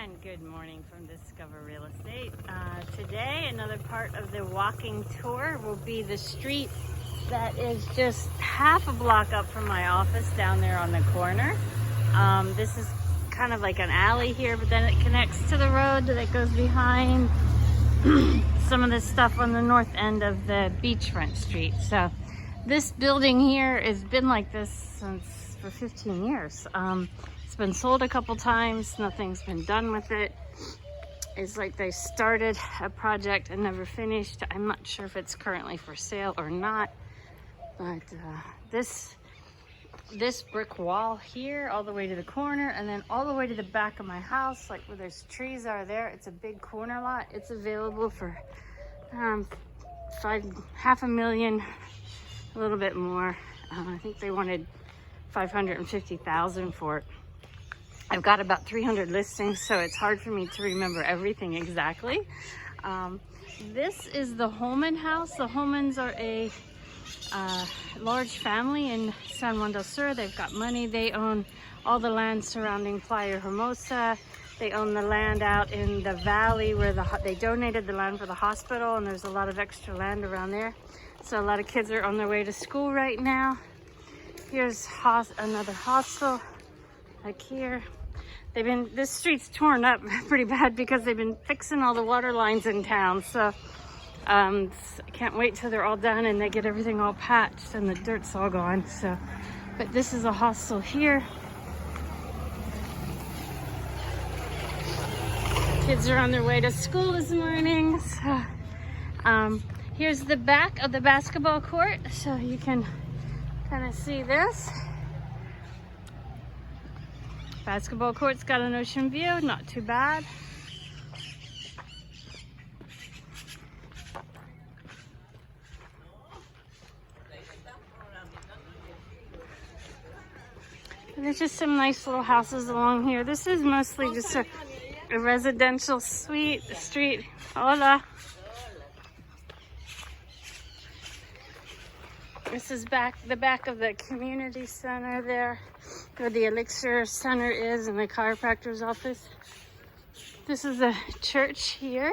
And good morning from Discover Real Estate. Today, another part of the walking tour will be the street that is just half a block up from my office down there on the corner. This is kind of like an alley here, but then it connects to the road that goes behind some of the stuff on the north end of the beachfront street. So this building here has been like this for 15 years. It's been sold a couple times, nothing's been done with it. It's like they started a project and never finished. I'm not sure if it's currently for sale or not, but this brick wall here all the way to the corner and then all the way to the back of my house, like where there's trees are there, it's a big corner lot. It's available for $500,000, a little bit more. I think they wanted $550,000 for it. I've got about 300 listings, so it's hard for me to remember everything exactly. This is the Holman house. The Holmans are a large family in San Juan del Sur. They've got money. They own all the land surrounding Playa Hermosa. They own the land out in the valley where they donated the land for the hospital, and there's a lot of extra land around there. So a lot of kids are on their way to school right now. Here's another hostel, like here. This street's torn up pretty bad because they've been fixing all the water lines in town. So I can't wait till they're all done and they get everything all patched and the dirt's all gone. So, but this is a hostel here. Kids are on their way to school this morning. So, here's the back of the basketball court, so you can kind of see this. Basketball court's got an ocean view, not too bad. And there's just some nice little houses along here. This is mostly just a residential street. Hola. This is the back of the community center there, where the Elixir Center is and the chiropractor's office. This is a church here.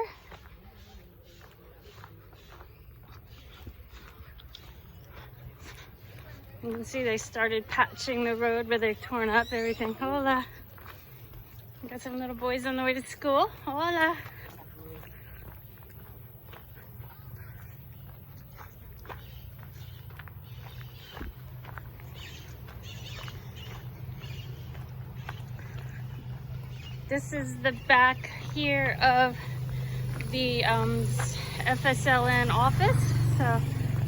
You can see they started patching the road where they've torn up everything. Hola. Got some little boys on the way to school. Hola. This is the back here of the FSLN office. So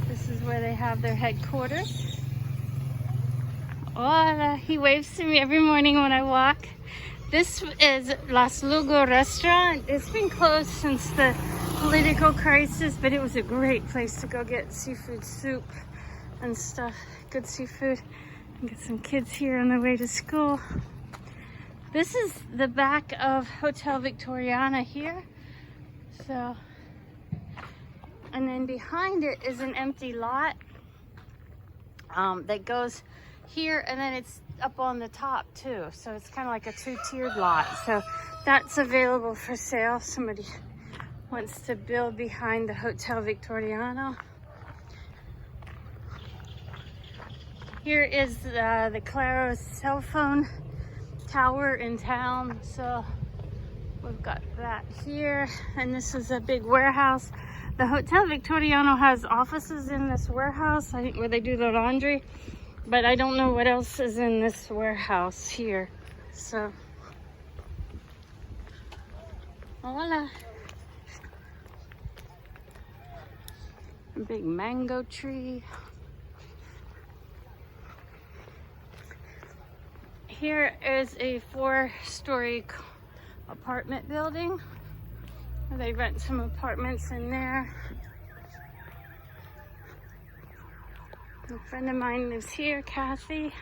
this is where they have their headquarters. Hola. He waves to me every morning when I walk. This is Las Lugo restaurant. It's been closed since the political crisis, but it was a great place to go get seafood soup and stuff. Good seafood. And get some kids here on their way to school. This is the back of Hotel Victoriana here. So, and then behind it is an empty lot that goes here, and then it's up on the top too. So it's kind of like a two-tiered lot. So that's available for sale. Somebody wants to build behind the Hotel Victoriano. Here is the Claro cell phone tower in town, so we've got that here, and this is a big warehouse. The Hotel Victoriano has offices in this warehouse, I think, where they do the laundry, but I don't know what else is in this warehouse here. So, hola. A big mango tree. Here is a 4-story apartment building. They rent some apartments in there. A friend of mine lives here, Kathy.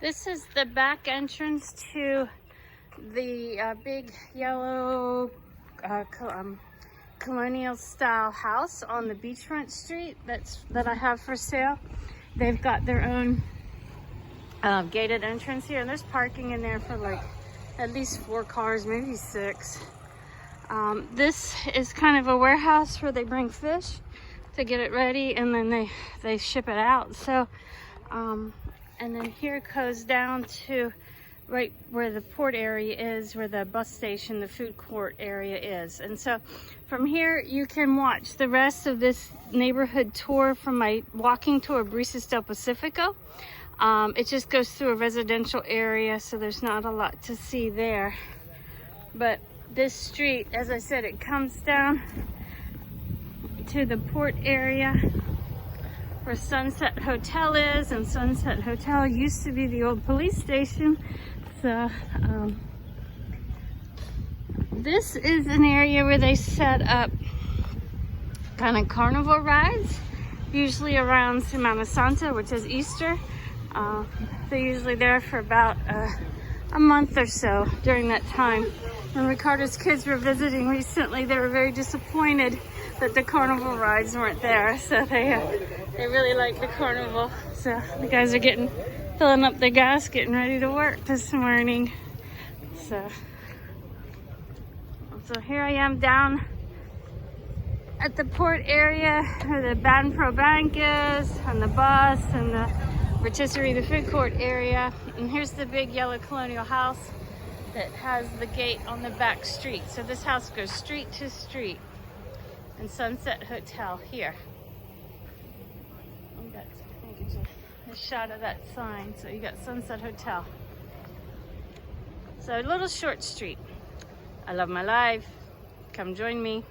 This is the back entrance to the big yellow colonial style house on the beachfront street that I have for sale. They've got their own gated entrance here, and there's parking in there for like at least 4 cars, maybe 6. This is kind of a warehouse where they bring fish to get it ready, and then they ship it out. So and then here it goes down to right where the port area is, where the bus station, the food court area is. And so from here you can watch the rest of this neighborhood tour from my walking tour of Brisas del Pacifico. It just goes through a residential area, so there's not a lot to see there. But this street, as I said, it comes down to the port area where Sunset Hotel is, and Sunset Hotel used to be the old police station. So this is an area where they set up kind of carnival rides, usually around Semana Santa, which is Easter. They're usually there for about a month or so during that time. When Ricardo's kids were visiting recently, they were very disappointed that the carnival rides weren't there. So they really like the carnival. So the guys are filling up their gas, getting ready to work this morning. So here I am down at the port area where the Banpro Bank is, and the bus, and the rotisserie, the food court area. And here's the big yellow colonial house that has the gate on the back street. So this house goes street to street. And Sunset Hotel here. And that's, I think it's a shot of that sign. So you got Sunset Hotel. So a little short street. I love my life. Come join me.